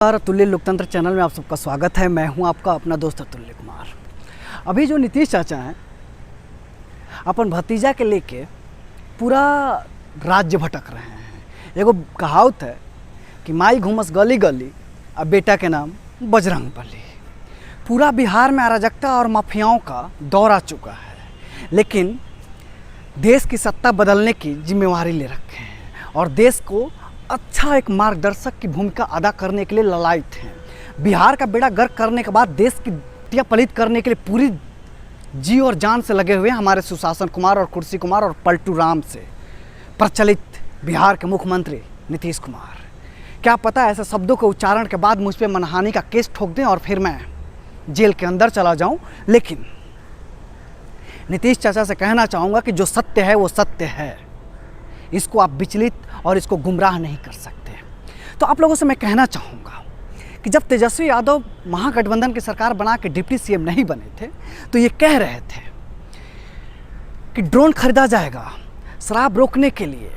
तुल्य लोकतंत्र चैनल में आप सबका स्वागत है। मैं हूं आपका अपना दोस्त तुल्य कुमार। अभी जो नीतीश चाचा हैं अपन भतीजा के लेके पूरा राज्य भटक रहे हैं। एगो कहावत है कि माई घूमस गली गली और बेटा के नाम बजरंग बली। पूरा बिहार में अराजकता और माफियाओं का दौर आ चुका है, लेकिन देश की सत्ता बदलने की जिम्मेवारी ले रखे हैं और देश को अच्छा एक मार्गदर्शक की भूमिका अदा करने के लिए ललायित हैं। बिहार का बेड़ा गर्क करने के बाद देश की टिया पलित करने के लिए पूरी जी और जान से लगे हुए हमारे सुशासन कुमार और कुर्सी कुमार और पलटू राम से प्रचलित बिहार के मुख्यमंत्री नीतीश कुमार। क्या पता ऐसे शब्दों के उच्चारण के बाद मुझ पर मनहानि का केस ठोक दें और फिर मैं जेल के अंदर चला जाऊं। लेकिन नीतीश चाचा से कहना चाहूँगा कि जो सत्य है वो सत्य है, इसको आप विचलित और इसको गुमराह नहीं कर सकते। तो आप लोगों से मैं कहना चाहूँगा कि जब तेजस्वी यादव महागठबंधन की सरकार बना के डिप्टी सीएम नहीं बने थे तो ये कह रहे थे कि ड्रोन खरीदा जाएगा, शराब रोकने के लिए,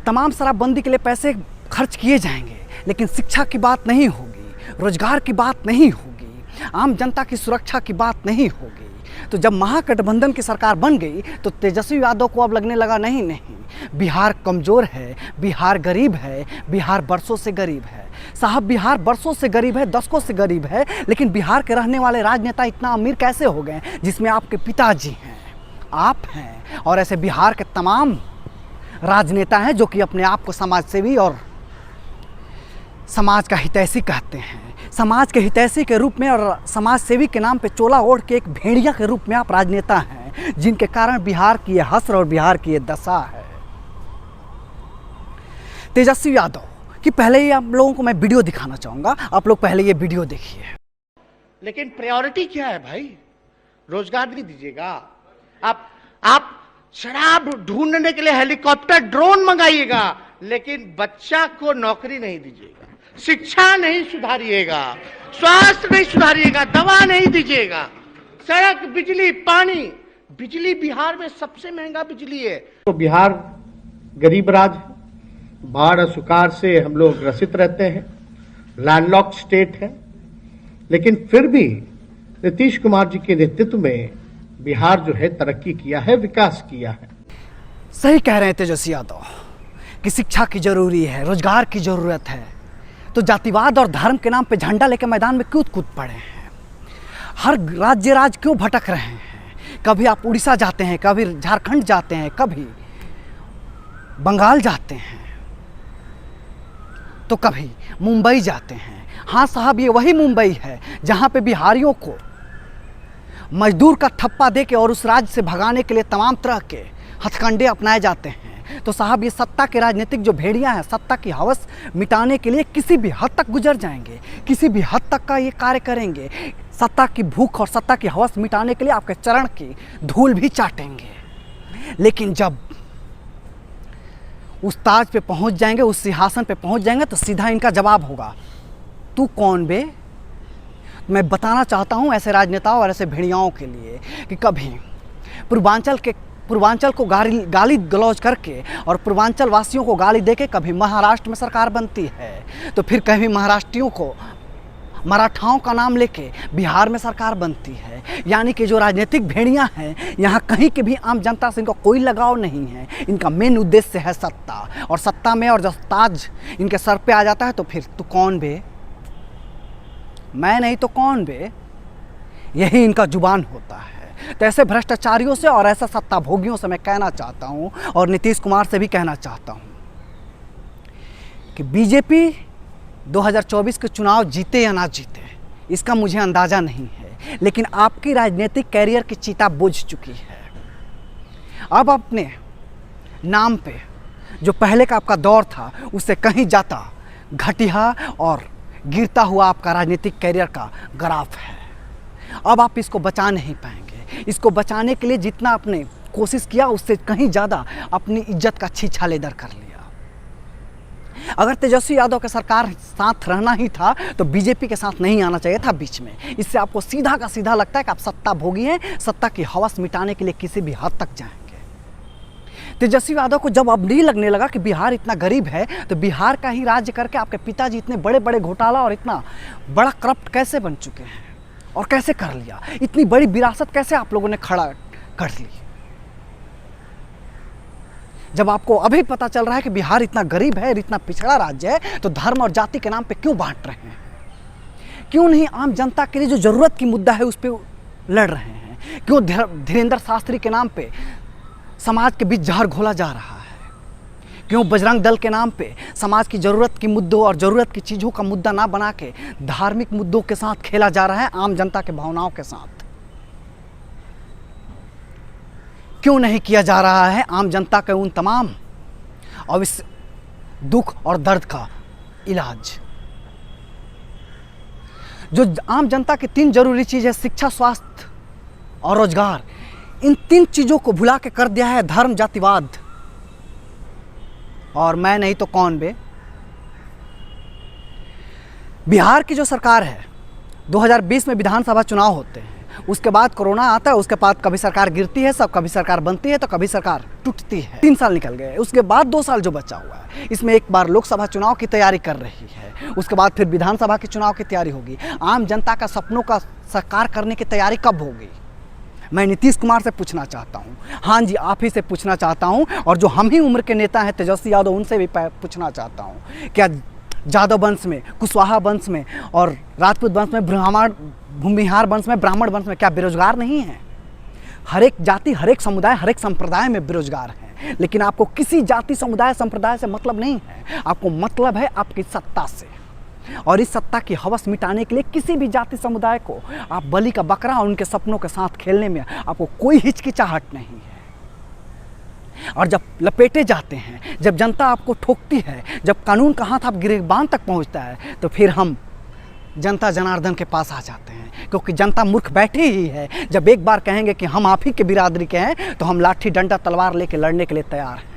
तमाम शराबबंदी के लिए पैसे खर्च किए जाएंगे, लेकिन शिक्षा की बात नहीं होगी, रोजगार की बात नहीं होगी, आम जनता की सुरक्षा की बात नहीं होगी। तो जब महागठबंधन की सरकार बन गई तो तेजस्वी यादव को अब लगने लगा नहीं, बिहार कमज़ोर है, बिहार गरीब है, बिहार बरसों से गरीब है। साहब बिहार बरसों से गरीब है, दशकों से गरीब है, लेकिन बिहार के रहने वाले राजनेता इतना अमीर कैसे हो गए, जिसमें आपके पिताजी हैं, आप हैं और ऐसे बिहार के तमाम राजनेता हैं जो कि अपने आप को समाजसेवी और समाज का हितैषी कहते हैं। समाज के हितैषी के रूप में और समाज सेवी के नाम पे चोला ओढ़ के एक भेड़िया के रूप में आप राजनेता हैं, जिनके कारण बिहार की ये हस्र और बिहार की ये दशा है। तेजस्वी यादव कि पहले ही आप लोगों को मैं वीडियो दिखाना चाहूँगा, आप लोग पहले ये वीडियो देखिए। लेकिन प्रायोरिटी क्या है भाई? रोजगार नहीं दीजिएगा आप शराब ढूंढने के लिए हेलीकॉप्टर ड्रोन मंगाइएगा, लेकिन बच्चा को नौकरी नहीं दीजिएगा, शिक्षा नहीं सुधारिएगा, स्वास्थ्य नहीं सुधारिएगा, दवा नहीं दीजिएगा, सड़क, बिजली, पानी। बिजली बिहार में सबसे महंगा बिजली है। तो बिहार गरीब राज्य, बाढ़ और सुखाड़ से हम लोग ग्रसित रहते हैं, लैंडलॉक्ड स्टेट है, लेकिन फिर भी नीतीश कुमार जी के नेतृत्व में बिहार जो है तरक्की किया है, विकास किया है। सही कह रहे हैं तेजस्वी यादव कि शिक्षा की जरूरी है, रोजगार की जरूरत है, तो जातिवाद और धर्म के नाम पे झंडा लेकर मैदान में कूद पड़े हैं। हर राज्य क्यों भटक रहे हैं? कभी आप उड़ीसा जाते हैं, कभी झारखंड जाते हैं, कभी बंगाल जाते हैं, तो कभी मुंबई जाते हैं। हाँ साहब, ये वही मुंबई है जहाँ पे बिहारियों को मजदूर का थप्पा दे के और उस राज्य से भगाने के लिए तमाम तरह के हथकंडे अपनाए जाते हैं। तो साहब ये सत्ता के राजनीतिक जो भेड़ियां हैं, सत्ता की हवस मिटाने के लिए किसी भी हद तक गुजर जाएंगे, किसी भी हद तक का ये कार्य करेंगे। सत्ता की भूख और सत्ता की हवस मिटाने के लिए आपके चरण की धूल भी चाटेंगे, लेकिन जब उस ताज पे पहुंच जाएंगे, उस सिंहासन पे पहुंच जाएंगे, तो सीधा इनका जवाब होगा, तू कौन बे? मैं बताना चाहता हूं ऐसे राजनेताओं और ऐसे भेड़ियाओं के लिए कि कभी पूर्वांचल को गाली गलौज करके और पूर्वांचल वासियों को गाली देके कभी महाराष्ट्र में सरकार बनती है, तो फिर कभी महाराष्ट्रियों को, मराठाओं का नाम लेके बिहार में सरकार बनती है। यानी कि जो राजनीतिक भेड़ियां हैं, यहाँ कहीं के भी आम जनता से इनका कोई लगाव नहीं है। इनका मेन उद्देश्य है सत्ता, और सत्ता में और जब ताज इनके सर पे आ जाता है तो फिर तू कौन बे, मैं नहीं तो कौन बे, यही इनका जुबान होता है। तो ऐसे भ्रष्टाचारियों से और ऐसे सत्ता भोगियों से मैं कहना चाहता हूँ, और नीतीश कुमार से भी कहना चाहता हूँ कि बीजेपी 2024 के चुनाव जीते या ना जीते इसका मुझे अंदाज़ा नहीं है, लेकिन आपकी राजनीतिक कैरियर की चिता बुझ चुकी है। अब अपने नाम पे जो पहले का आपका दौर था उससे कहीं जाता घटिया और गिरता हुआ आपका राजनीतिक कैरियर का ग्राफ है। अब आप इसको बचा नहीं पाएंगे। इसको बचाने के लिए जितना आपने कोशिश किया उससे कहीं ज़्यादा अपनी इज्जत का छीछालेदर कर लिया। अगर तेजस्वी यादव के सरकार साथ रहना ही था तो बीजेपी के साथ नहीं आना चाहिए था बीच में। इससे आपको सीधा का सीधा लगता है कि आप सत्ता भोगी हैं, सत्ता की हवस मिटाने के लिए किसी भी हद तक जाएंगे। तेजस्वी यादव को जब अब नहीं लगने लगा कि बिहार इतना गरीब है, तो बिहार का ही राज्य करके आपके पिताजी इतने बड़े बड़े घोटाला और इतना बड़ा करप्ट कैसे बन चुके हैं और कैसे कर लिया, इतनी बड़ी विरासत कैसे आप लोगों ने खड़ा कर ली। जब आपको अभी पता चल रहा है कि बिहार इतना गरीब है, इतना पिछड़ा राज्य है, तो धर्म और जाति के नाम पे क्यों बांट रहे हैं? क्यों नहीं आम जनता के लिए जो जरूरत की मुद्दा है उस पर लड़ रहे हैं? क्यों धीरेन्द्र शास्त्री के नाम पे समाज के बीच जहर घोला जा रहा है? क्यों बजरंग दल के नाम पे समाज की ज़रूरत की मुद्दों और ज़रूरत की चीज़ों का मुद्दा ना बना के धार्मिक मुद्दों के साथ खेला जा रहा है, आम जनता के भावनाओं के साथ? क्यों नहीं किया जा रहा है आम जनता के उन तमाम और इस दुख और दर्द का इलाज? जो आम जनता की 3 जरूरी चीज़ है, शिक्षा, स्वास्थ्य और रोजगार, इन 3 चीज़ों को भुला के कर दिया है धर्म, जातिवाद और मैं नहीं तो कौन बे। बिहार की जो सरकार है, 2020 में विधानसभा चुनाव होते हैं, उसके बाद कोरोना आता है, उसके बाद कभी सरकार गिरती है, कभी सरकार बनती है तो कभी सरकार टूटती है। 3 साल निकल गए, उसके बाद 2 साल जो बचा हुआ है, इसमें एक बार लोकसभा चुनाव की तैयारी कर रही है, उसके बाद फिर विधानसभा के चुनाव की तैयारी होगी। आम जनता का सपनों का साकार करने की तैयारी कब होगी? मैं नीतीश कुमार से पूछना चाहता हूँ, हाँ जी आप ही से पूछना चाहता हूँ, और जो हम ही उम्र के नेता हैं तेजस्वी यादव, उनसे भी पूछना चाहता हूँ, क्या यादव वंश में, कुशवाहा वंश में और राजपूत वंश में, ब्राह्मण भूमिहार वंश में, ब्राह्मण वंश में क्या बेरोजगार नहीं है? हर एक जाति, हर एक समुदाय, हर एक संप्रदाय में बेरोजगार हैं, लेकिन आपको किसी जाति, समुदाय, संप्रदाय से मतलब नहीं है। आपको मतलब है आपकी सत्ता से, और इस सत्ता की हवस मिटाने के लिए किसी भी जाति समुदाय को आप बलि का बकरा और उनके सपनों के साथ खेलने में आपको कोई हिचकिचाहट नहीं है। और जब लपेटे जाते हैं, जब जनता आपको ठोकती है, जब कानून का हाथ आप गिरबान तक पहुंचता है, तो फिर हम जनता जनार्दन के पास आ जाते हैं, क्योंकि जनता मूर्ख बैठी ही है। जब एक बार कहेंगे कि हम आप ही के बिरादरी के हैं, तो हम लाठी डंडा तलवार लेके लड़ने के लिए तैयार हैं।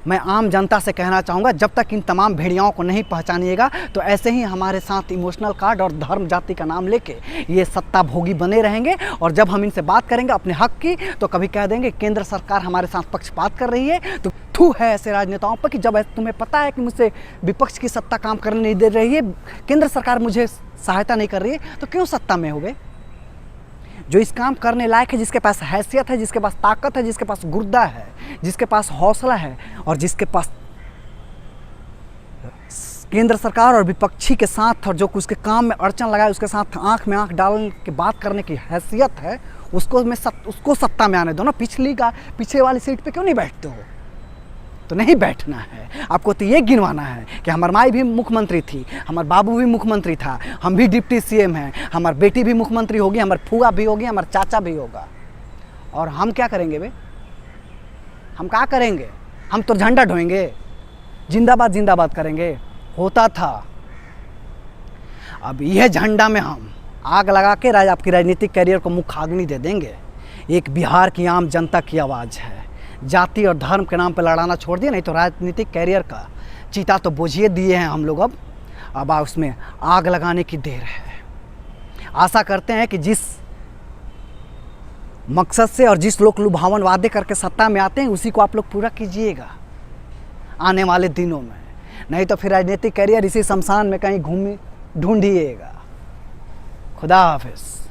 मैं आम जनता से कहना चाहूँगा, जब तक इन तमाम भेड़ियाओं को नहीं पहचानिएगा, तो ऐसे ही हमारे साथ इमोशनल कार्ड और धर्म जाति का नाम लेके ये सत्ता भोगी बने रहेंगे। और जब हम इनसे बात करेंगे अपने हक की, तो कभी कह देंगे केंद्र सरकार हमारे साथ पक्षपात कर रही है। तो थू है ऐसे राजनेताओं पर कि जब तुम्हें पता है कि मुझसे विपक्ष की सत्ता काम करने नहीं दे रही है, केंद्र सरकार मुझे सहायता नहीं कर रही है, तो क्यों सत्ता में हो गए? जो इस काम करने लायक है, जिसके पास हैसियत है, जिसके पास ताकत है, जिसके पास गुर्दा है, जिसके पास हौसला है, और जिसके पास केंद्र सरकार और विपक्षी के साथ और जो उसके काम में अड़चन लगाए उसके साथ आंख में आंख डाल के बात करने की हैसियत है, उसको सत्ता में आने दो ना। पीछे वाली सीट पे क्यों नहीं बैठते हो? तो नहीं बैठना है आपको, तो ये गिनवाना है कि हमार माई भी मुख्यमंत्री थी, हमार बाबू भी मुख्यमंत्री था, हम भी डिप्टी सीएम हैं, हमार बेटी भी मुख्यमंत्री होगी, हमार फूआ भी होगी, हमार चाचा भी होगा। और हम क्या करेंगे बे? हम क्या करेंगे? हम तो झंडा ढोएंगे, जिंदाबाद जिंदाबाद करेंगे। होता था। अब यह झंडा में हम आग लगा के आपकी राजनीतिक कैरियर को मुखाग्नि दे देंगे। एक बिहार की आम जनता की आवाज़ है। जाति और धर्म के नाम पर लड़ाना छोड़ दिया, नहीं तो राजनीतिक कैरियर का चीता तो बुझिए दिए हैं हम लोग। अब उसमें आग लगाने की देर है। आशा करते हैं कि जिस मकसद से और जिस लोग लुभावन वादे करके सत्ता में आते हैं, उसी को आप लोग पूरा कीजिएगा आने वाले दिनों में। नहीं तो फिर राजनीतिक कैरियर इसी शमशान में कहीं ढूंढिएगा। खुदा हाफिज़।